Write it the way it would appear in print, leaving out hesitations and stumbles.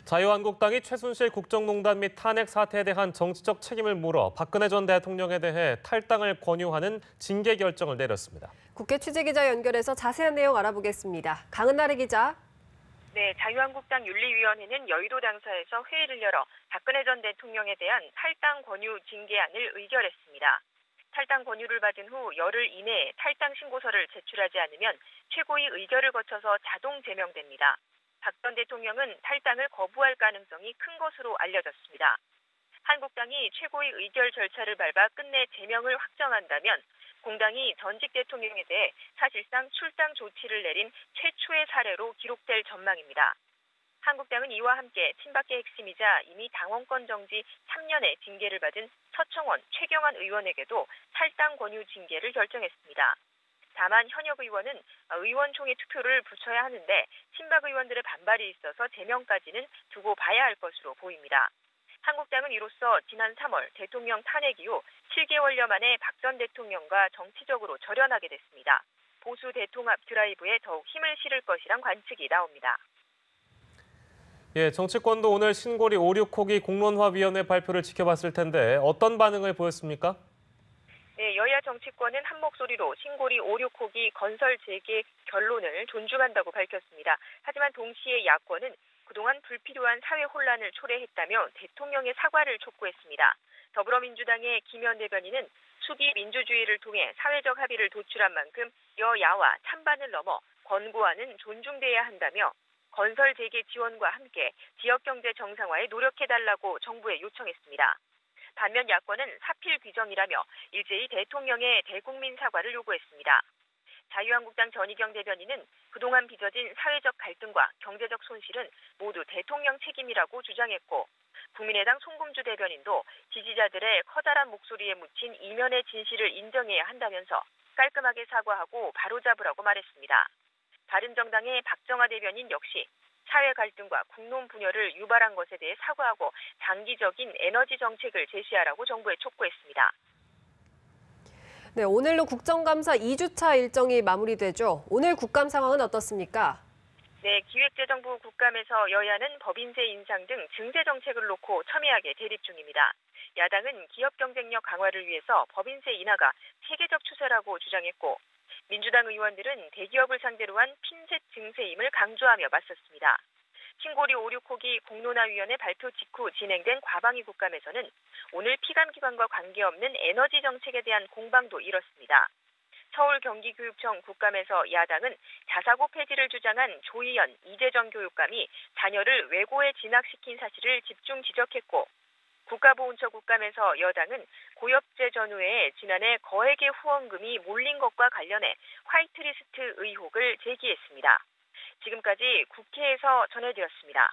자유한국당이 최순실 국정농단 및 탄핵 사태에 대한 정치적 책임을 물어 박근혜 전 대통령에 대해 탈당을 권유하는 징계 결정을 내렸습니다. 국회 취재기자 연결해서 자세한 내용 알아보겠습니다. 강은나래 기자. 네, 자유한국당 윤리위원회는 여의도 당사에서 회의를 열어 박근혜 전 대통령에 대한 탈당 권유 징계안을 의결했습니다. 탈당 권유를 받은 후 열흘 이내에 탈당 신고서를 제출하지 않으면 최고위 의결을 거쳐서 자동 제명됩니다. 박 전 대통령은 탈당을 거부할 가능성이 큰 것으로 알려졌습니다. 한국당이 최고위 의결 절차를 밟아 끝내 제명을 확정한다면 공당이 전직 대통령에 대해 사실상 출당 조치를 내린 최초의 사례로 기록될 전망입니다. 한국당은 이와 함께 친박계 핵심이자 이미 당원권 정지 3년의 징계를 받은 서청원, 최경환 의원에게도 탈당 권유 징계를 결정했습니다. 다만 현역 의원은 의원총회 투표를 붙여야 하는데 친박 의원들의 반발이 있어서 제명까지는 두고 봐야 할 것으로 보입니다. 한국당은 이로써 지난 3월 대통령 탄핵 이후 7개월여 만에 박 전 대통령과 정치적으로 절연하게 됐습니다. 보수 대통합 드라이브에 더욱 힘을 실을 것이란 관측이 나옵니다. 정치권도 오늘 신고리 5.6호기 공론화위원회 발표를 지켜봤을 텐데 어떤 반응을 보였습니까? 네, 여야 정치권은 한 목소리로 신고리 5.6호기 건설 재개 결론을 존중한다고 밝혔습니다. 하지만 동시에 야권은 그동안 불필요한 사회 혼란을 초래했다며 대통령의 사과를 촉구했습니다. 더불어민주당의 김현 대변인은 수기 민주주의를 통해 사회적 합의를 도출한 만큼 여야와 찬반을 넘어 권고안은 존중돼야 한다며 건설 재개 지원과 함께 지역경제 정상화에 노력해달라고 정부에 요청했습니다. 반면 야권은 사필 규정이라며 일제히 대통령의 대국민 사과를 요구했습니다. 자유한국당 전희경 대변인은 그동안 빚어진 사회적 갈등과 경제적 손실은 모두 대통령 책임이라고 주장했고 국민의당 송금주 대변인도 지지자들의 커다란 목소리에 묻힌 이면의 진실을 인정해야 한다면서 깔끔하게 사과하고 바로잡으라고 말했습니다. 바른정당의 박정아 대변인 역시 사회 갈등과 국론 분열을 유발한 것에 대해 사과하고 장기적인 에너지 정책을 제시하라고 정부에 촉구했습니다. 네, 오늘로 국정감사 2주차 일정이 마무리되죠. 오늘 국감 상황은 어떻습니까? 네, 기획재정부 국감에서 여야는 법인세 인상 등 증세 정책을 놓고 첨예하게 대립 중입니다. 야당은 기업 경쟁력 강화를 위해서 법인세 인하가 세계적 추세라고 주장했고 민주당 의원들은 대기업을 상대로 한 핀셋 증세임을 강조하며 맞섰습니다. 신고리 5.6호기 공론화위원회 발표 직후 진행된 과방위 국감에서는 오늘 피감기관과 관계없는 에너지 정책에 대한 공방도 이뤘습니다. 서울경기교육청 국감에서 야당은 자사고 폐지를 주장한 조희연, 이재정 교육감이 자녀를 외고에 진학시킨 사실을 집중 지적했고 국가보훈처 국감에서 여당은 고엽제 전후에 지난해 거액의 후원금이 몰린 것과 관련해 화이트리스트 의혹을 제기했습니다. 지금까지 국회에서 전해드렸습니다.